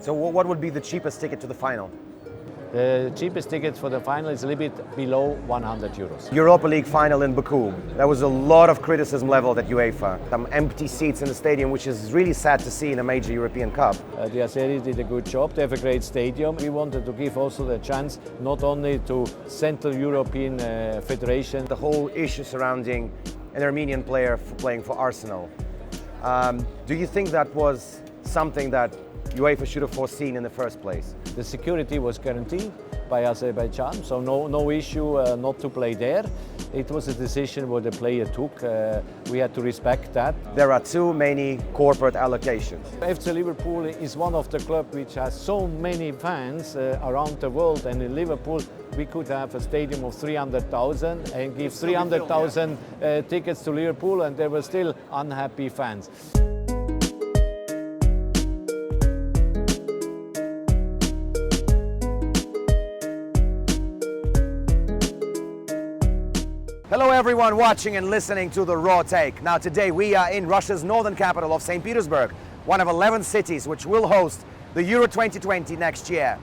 So what would be the cheapest ticket to the final? The cheapest ticket for the final is a little bit below 100 euros. Europa League Final in Baku. There was a lot of criticism leveled at UEFA. Some empty seats in the stadium, which is really sad to see in a major European cup. The Azeris did a good job. They have a great stadium. We wanted to give also the chance not only to Central European Federation. The whole issue surrounding an Armenian player playing for Arsenal. Do you think that was something that UEFA should have foreseen in the first place? The security was guaranteed by Azerbaijan, so no issue not to play there. It was a decision what the player took. We had to respect that. There are too many corporate allocations. FC Liverpool is one of the clubs which has so many fans around the world, and in Liverpool we could have a stadium of 300,000 and give 300,000 tickets to Liverpool, and there were still unhappy fans. Hello everyone watching and listening to The Raw Take. Now today we are in Russia's northern capital of St. Petersburg, one of 11 cities which will host the Euro 2020 next year.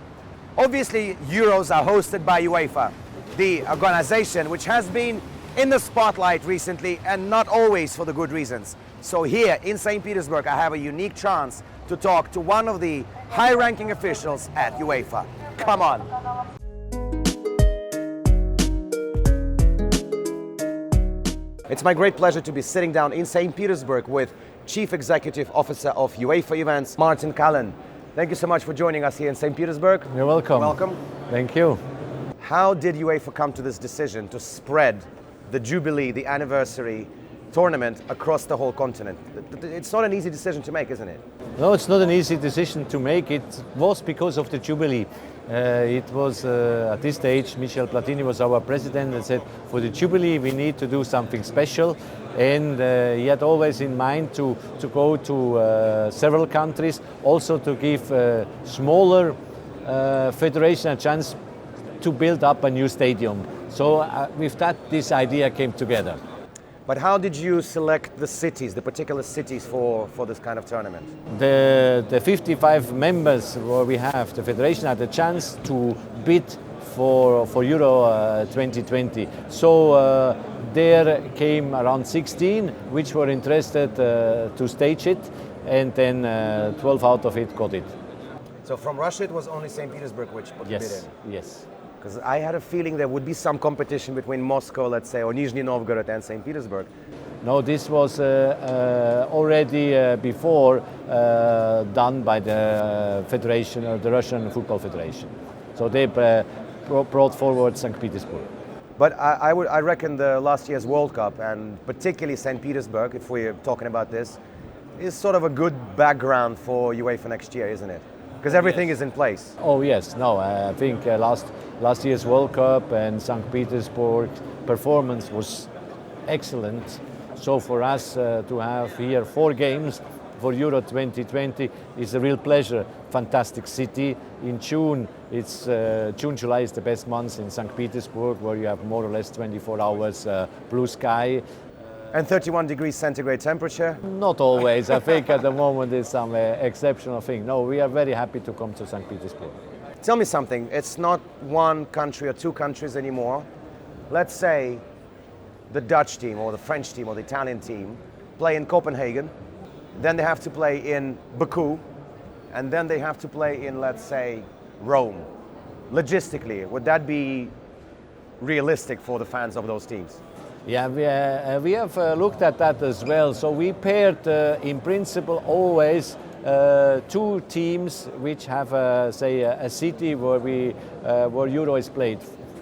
Obviously Euros are hosted by UEFA, the organization which has been in the spotlight recently and not always for the good reasons. So here in St. Petersburg I have a unique chance to talk to one of the high-ranking officials at UEFA. Come on. It's my great pleasure to be sitting down in St. Petersburg with Chief Executive Officer of UEFA Events, Martin Kallen. Thank you so much for joining us here in St. Petersburg. You're welcome. Welcome. Thank you. How did UEFA come to this decision to spread the Jubilee, the anniversary tournament across the whole continent? It's not an easy decision to make, isn't it? No, it's not an easy decision to make. It was because of the Jubilee. It was at this stage, Michel Platini was our president and said, for the Jubilee we need to do something special. And he had always in mind to go to several countries, also to give smaller federation a chance to build up a new stadium. So with that, this idea came together. But how did you select the cities, the particular cities for this kind of tournament? The 55 members where we have, the federation had the chance to bid for Euro 2020. So there came around 16 which were interested to stage it, and then 12 out of it got it. So from Russia it was only St. Petersburg which put the bid in? Yes. Because I had a feeling there would be some competition between Moscow, let's say, or Nizhny Novgorod and St. Petersburg. No, this was already before done by the federation, the Russian Football Federation. So they brought forward St. Petersburg. But I reckon the last year's World Cup, and particularly St. Petersburg, if we're talking about this, is sort of a good background for UEFA next year, isn't it? Because everything is in place. Oh yes, no, I think last year's World Cup and St. Petersburg performance was excellent. So for us to have here 4 games for Euro 2020 is a real pleasure. Fantastic city. In June, July is the best month in St. Petersburg, where you have more or less 24 hours blue sky. And 31 degrees centigrade temperature? Not always. I think at the moment it's some exceptional thing. No, we are very happy to come to St. Petersburg. Tell me something. It's not one country or 2 countries anymore. Let's say the Dutch team or the French team or the Italian team play in Copenhagen. Then they have to play in Baku. And then they have to play in, let's say, Rome. Logistically, would that be realistic for the fans of those teams? Yeah, we have looked at that as well. So we paired, in principle, always 2 teams which have, say, a city where Euro is played.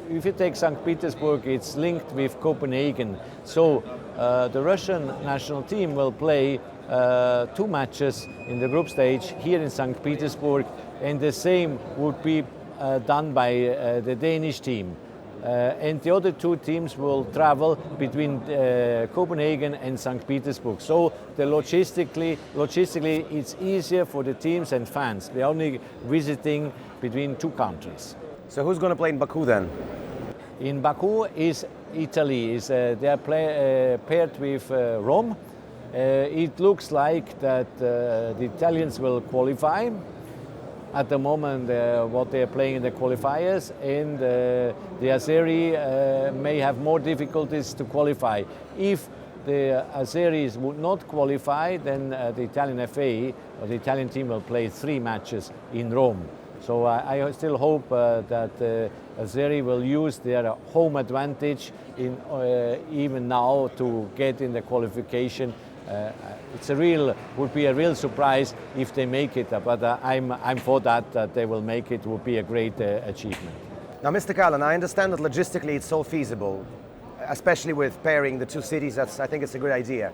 If you take St. Petersburg, it's linked with Copenhagen. So the Russian national team will play 2 matches in the group stage here in St. Petersburg, and the same would be done by the Danish team. And the other 2 teams will travel between Copenhagen and St. Petersburg. So logistically, it's easier for the teams and fans. They're only visiting between 2 countries. So who's going to play in Baku then? In Baku is Italy. They are paired with Rome. It looks like that the Italians will qualify. at the moment what they are playing in the qualifiers, and the Azeri may have more difficulties to qualify. If the Azeris would not qualify, then the Italian FA or the Italian team will play 3 matches in Rome. So I still hope that Azeri will use their home advantage in, even now to get in the qualification. Would be a real surprise if they make it, but I'm for that they will make it. Would be a great achievement. Now, Mr. Kallen, I understand that logistically it's so feasible, especially with pairing the 2 cities. I think it's a good idea.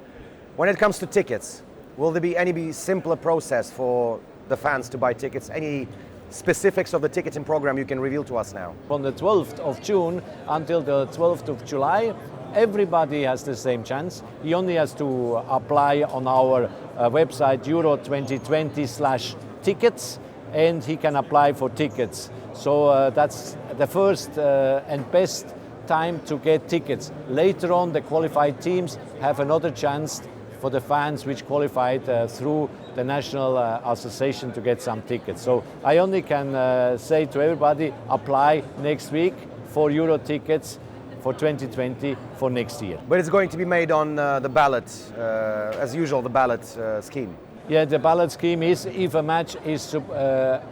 When it comes to tickets, will there be any simpler process for the fans to buy tickets? Any specifics of the ticketing program you can reveal to us now? From the 12th of June until the 12th of July, everybody has the same chance. He only has to apply on our website EURO2020/tickets, and he can apply for tickets. So that's the first and best time to get tickets. Later on, the qualified teams have another chance for the fans which qualified through the National Association to get some tickets. So I only can say to everybody, apply next week for Euro tickets for 2020 for next year. But it's going to be made on the ballot, as usual, the ballot scheme. Yeah, the ballot scheme is if a match is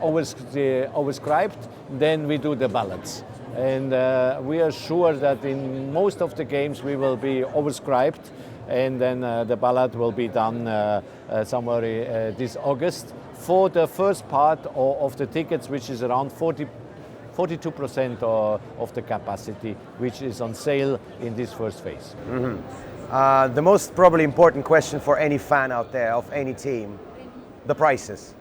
overscribed, then we do the ballots. And we are sure that in most of the games we will be overscribed, and then the ballot will be done somewhere this August for the first part of the tickets, which is around 42% of the capacity, which is on sale in this first phase. Mm-hmm. The most probably important question for any fan out there of any team, the prices.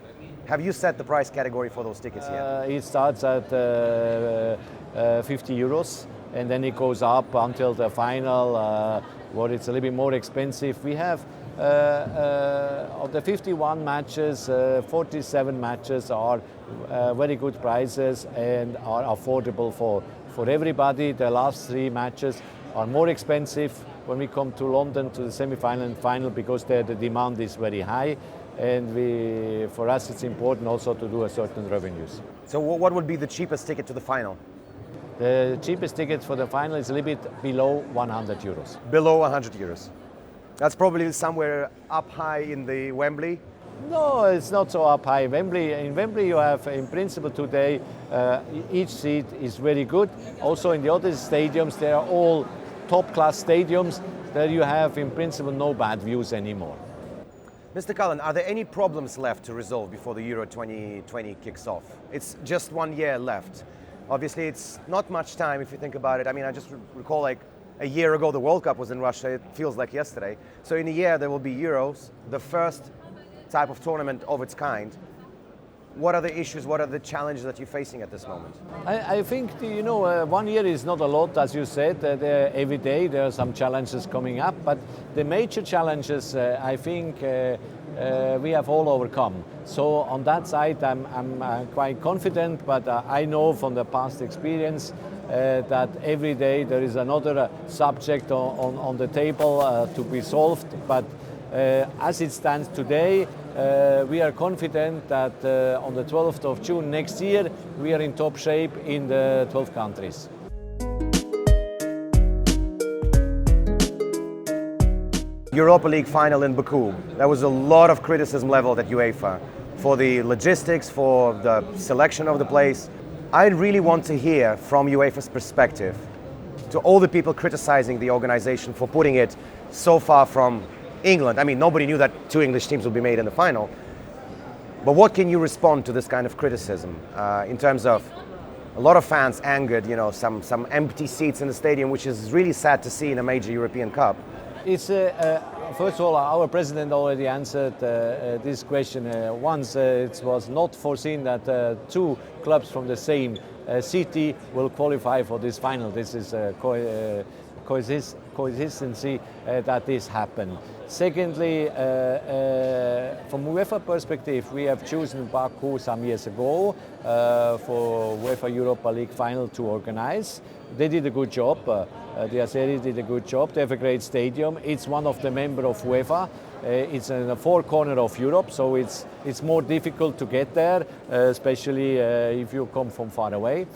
Have you set the price category for those tickets yet? It starts at 50 euros, and then it goes up until the final, where it's a little bit more expensive. We have of the 51 matches, 47 matches are very good prices and are affordable for everybody. The last 3 matches are more expensive when we come to London to the semi-final and final, because the demand is very high, and for us it's important also to do a certain revenues. So what would be the cheapest ticket to the final? The cheapest ticket for the final is a little bit below 100 euros. Below 100 euros. That's probably somewhere up high in the Wembley. No, it's not so up high. In Wembley you have, in principle today, each seat is very good. Also in the other stadiums, they are all top-class stadiums. There you have, in principle, no bad views anymore. Mr. Kallen, are there any problems left to resolve before the Euro 2020 kicks off? It's just 1 year left. Obviously, it's not much time if you think about it. I mean, I just recall like a year ago the World Cup was in Russia. It feels like yesterday. So in a year there will be Euros, the first type of tournament of its kind. What are the issues, what are the challenges that you're facing at this moment? I think, 1 year is not a lot, as you said. Every day there are some challenges coming up, but the major challenges, I think, we have all overcome. So on that side, I'm quite confident, but I know from the past experience that every day there is another subject on the table to be solved. But as it stands today, we are confident that on the 12th of June next year, we are in top shape in the 12 countries. Europa League Final in Baku. There was a lot of criticism leveled at UEFA for the logistics, for the selection of the place. I really want to hear from UEFA's perspective to all the people criticizing the organization for putting it so far from England. I mean, nobody knew that 2 English teams would be made in the final. But what can you respond to this kind of criticism in terms of a lot of fans angered, some empty seats in the stadium, which is really sad to see in a major European Cup? It's first of all, our president already answered this question once. It was not foreseen that 2 clubs from the same city will qualify for this final. This is consistency that this happened. Secondly, from UEFA perspective, we have chosen Baku some years ago for UEFA Europa League Final to organize. They did a good job. The Azeris did a good job. They have a great stadium. It's one of the members of UEFA. It's in the four corners of Europe, so it's more difficult to get there, especially if you come from far away.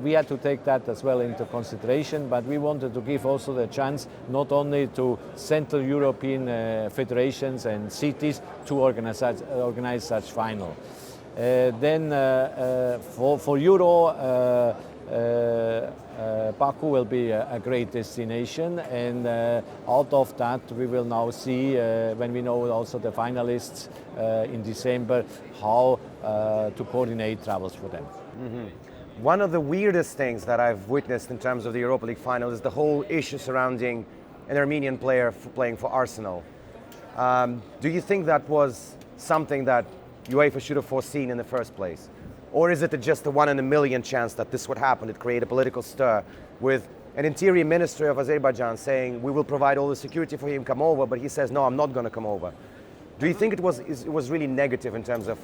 We had to take that as well into consideration, but we wanted to give also the chance not only to Central European federations and cities to organize such final. Then for Euro, Baku will be a great destination, and out of that we will now see, when we know also the finalists in December, how to coordinate travels for them. Mm-hmm. One of the weirdest things that I've witnessed in terms of the Europa League Final is the whole issue surrounding an Armenian player playing for Arsenal. Do you think that was something that UEFA should have foreseen in the first place? Or is it just a 1 in a million chance that this would happen? It created a political stir with an interior ministry of Azerbaijan saying, we will provide all the security for him, come over, but he says, no, I'm not going to come over. Do you think it was really negative in terms of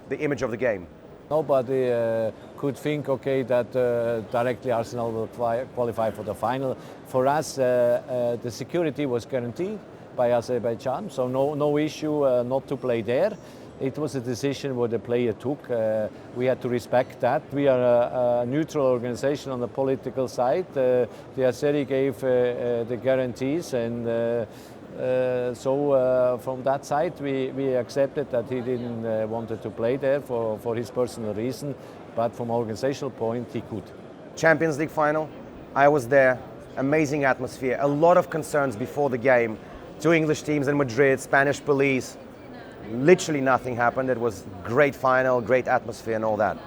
the image of the game? Nobody could think, okay, that directly Arsenal will qualify for the final. For us, the security was guaranteed by Azerbaijan, so no issue not to play there. It was a decision what the player took. We had to respect that. We are a neutral organization on the political side. The Azeri gave the guarantees, and so from that side we accepted that he didn't wanted to play there for his personal reason, but from organizational point he could. Champions League final, I was there, amazing atmosphere, a lot of concerns before the game. 2 English teams in Madrid, Spanish police, literally nothing happened. It was great final, great atmosphere and all that.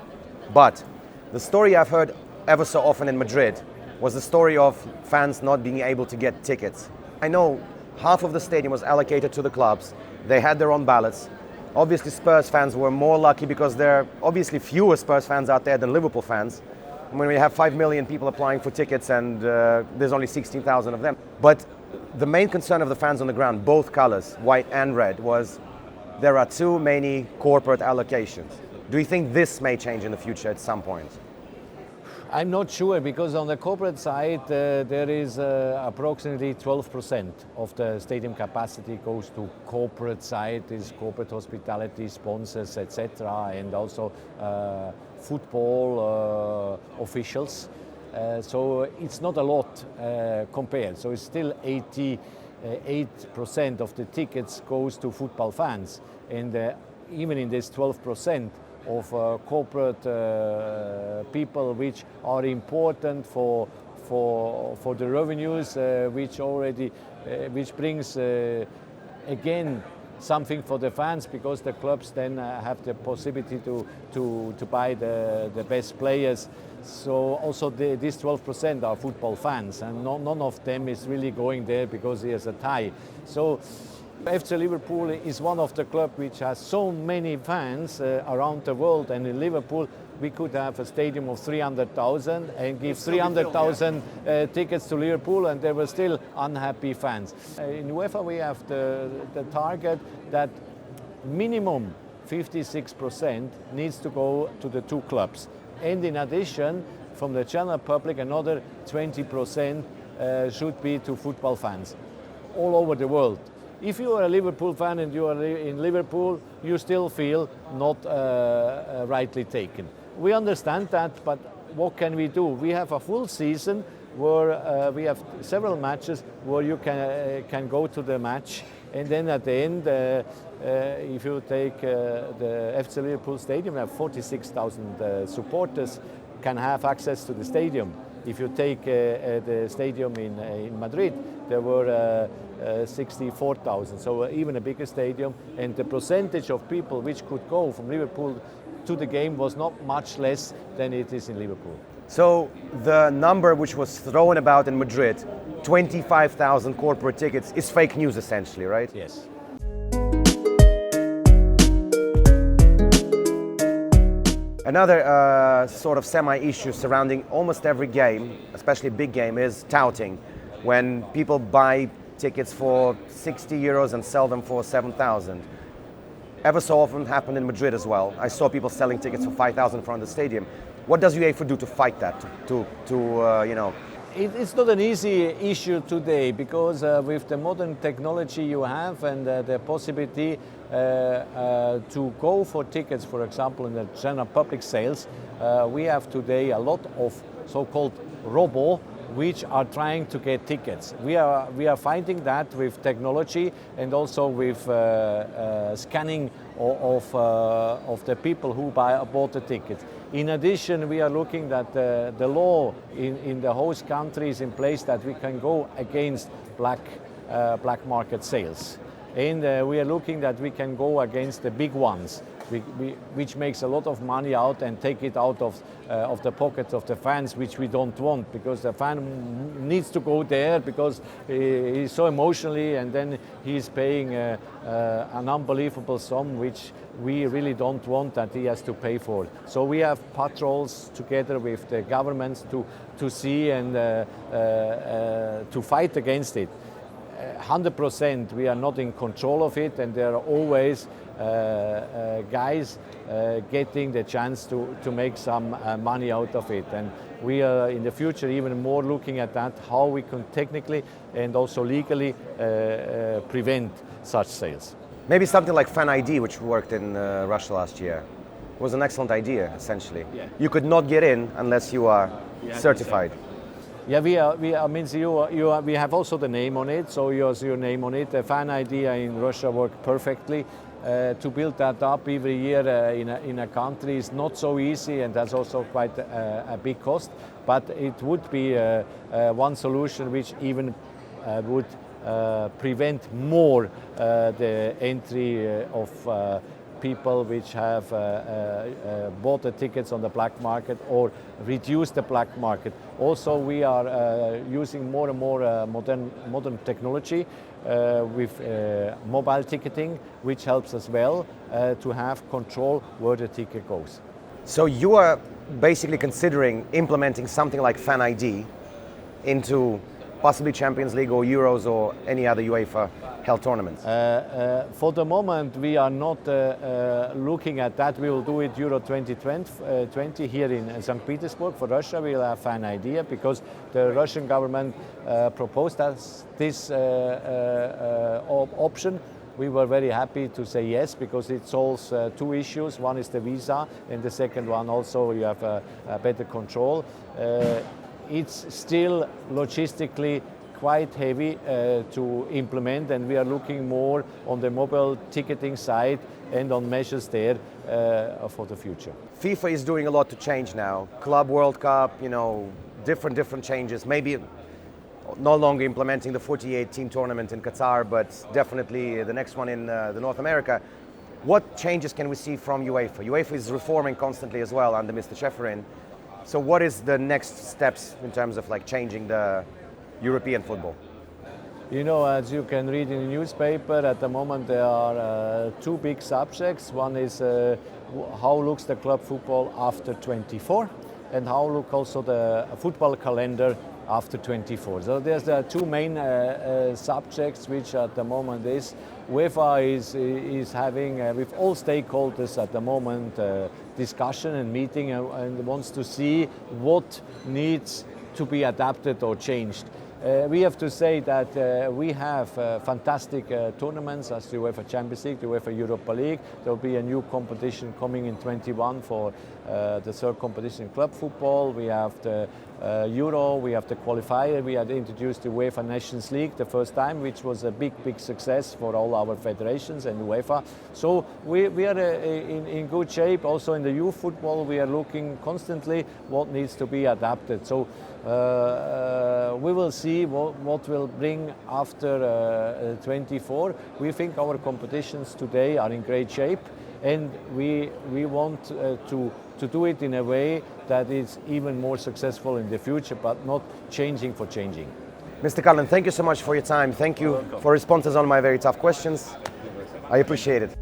But the story I've heard ever so often in Madrid was the story of fans not being able to get tickets. I know half of the stadium was allocated to the clubs. They had their own ballots. Obviously Spurs fans were more lucky because there are obviously fewer Spurs fans out there than Liverpool fans. When we have 5 million people applying for tickets and there's only 16,000 of them. But the main concern of the fans on the ground, both colors, white and red, was there are too many corporate allocations. Do you think this may change in the future at some point? I'm not sure, because on the corporate side there is approximately 12% of the stadium capacity goes to corporate side, is corporate hospitality, sponsors, etc., and also football officials. So it's not a lot compared. So it's still 88% of the tickets goes to football fans, and even in this 12% of corporate people which are important for the revenues, which brings again something for the fans, because the clubs then have the possibility to buy the best players. So also these 12% are football fans, and none of them is really going there because there's a tie. So FC Liverpool is one of the clubs which has so many fans around the world, and in Liverpool we could have a stadium of 300,000 and give 300,000 tickets to Liverpool, and there were still unhappy fans. In UEFA we have the target that minimum 56% needs to go to the two clubs, and in addition from the general public another 20% should be to football fans all over the world. If you are a Liverpool fan and you are in Liverpool, you still feel not rightly taken. We understand that, but what can we do? We have a full season where we have several matches where you can go to the match, and then at the end, if you take the FC Liverpool Stadium, we have 46,000 supporters can have access to the stadium. If you take the stadium in Madrid, there were 64,000, so even a bigger stadium, and the percentage of people which could go from Liverpool to the game was not much less than it is in Liverpool. So the number which was thrown about in Madrid, 25,000 corporate tickets, is fake news essentially, right? Yes. Another sort of semi-issue surrounding almost every game, especially big game, is touting. When people buy tickets for 60 euros and sell them for 7,000. Ever so often happened in Madrid as well. I saw people selling tickets for 5,000 in front of the stadium. What does UEFA do to fight that? It's not an easy issue today because with the modern technology you have and the possibility to go for tickets, for example, in the general public sales, we have today a lot of so-called robo which are trying to get tickets. We are finding that with technology and also with scanning of the people who bought the tickets. In addition, we are looking that the law in the host country is in place that we can go against black market sales. And we are looking that we can go against the big ones, which makes a lot of money out and take it out of the pockets of the fans, which we don't want, because the fan needs to go there because he's so emotionally, and then he's paying an unbelievable sum, which we really don't want that he has to pay for. So we have patrols together with the governments to see and to fight against it. 100% we are not in control of it, and there are always guys getting the chance to make some money out of it, and we are in the future even more looking at that, how we can technically and also legally prevent such sales. Maybe something like Fan ID, which worked in Russia last year, was an excellent idea, essentially. Yeah. You could not get in unless you are certified. Yeah, we have also the name on it, so you have your name on it. The Fan idea in Russia worked perfectly. To build that up every year in a country is not so easy, and that's also quite a big cost. But it would be one solution which even would prevent more the entry of people which have bought the tickets on the black market or reduce the black market. Also, we are using more and more modern technology with mobile ticketing, which helps as well to have control where the ticket goes. So you are basically considering implementing something like Fan ID into possibly Champions League or Euros or any other UEFA held tournaments? For the moment, we are not looking at that. We will do it EURO2020 here in St. Petersburg. For Russia, we will have Fan ID because the Russian government proposed us this option. We were very happy to say yes because it solves two issues. One is the visa, and the second one also you have a better control. It's still logistically quite heavy to implement, and we are looking more on the mobile ticketing side and on measures there for the future. FIFA is doing a lot to change now. Club World Cup, different changes. Maybe no longer implementing the 48-team tournament in Qatar, but definitely the next one in North America. What changes can we see from UEFA? UEFA is reforming constantly as well under Mr. Cheferin. So what is the next steps in terms of changing the European football? As you can read in the newspaper, at the moment there are two big subjects. One is how looks the club football after 24, and how look also the football calendar after 24. So there's the two main subjects which at the moment is UEFA is having with all stakeholders at the moment discussion and meeting and wants to see what needs to be adapted or changed. We have to say that we have fantastic tournaments as the UEFA Champions League, the UEFA Europa League. There will be a new competition coming in 21 for the third competition in club football. We have the Euro, we have the qualifier. We had introduced the UEFA Nations League the first time, which was a big success for all our federations and UEFA. So we are in good shape. Also in the youth football, we are looking constantly what needs to be adapted. So we will see what will bring after 24. We think our competitions today are in great shape, and we want to do it in a way that is even more successful in the future, but not changing for changing. Mr. Kallen, thank you so much for your time. Thank you for responses on my very tough questions. I appreciate it.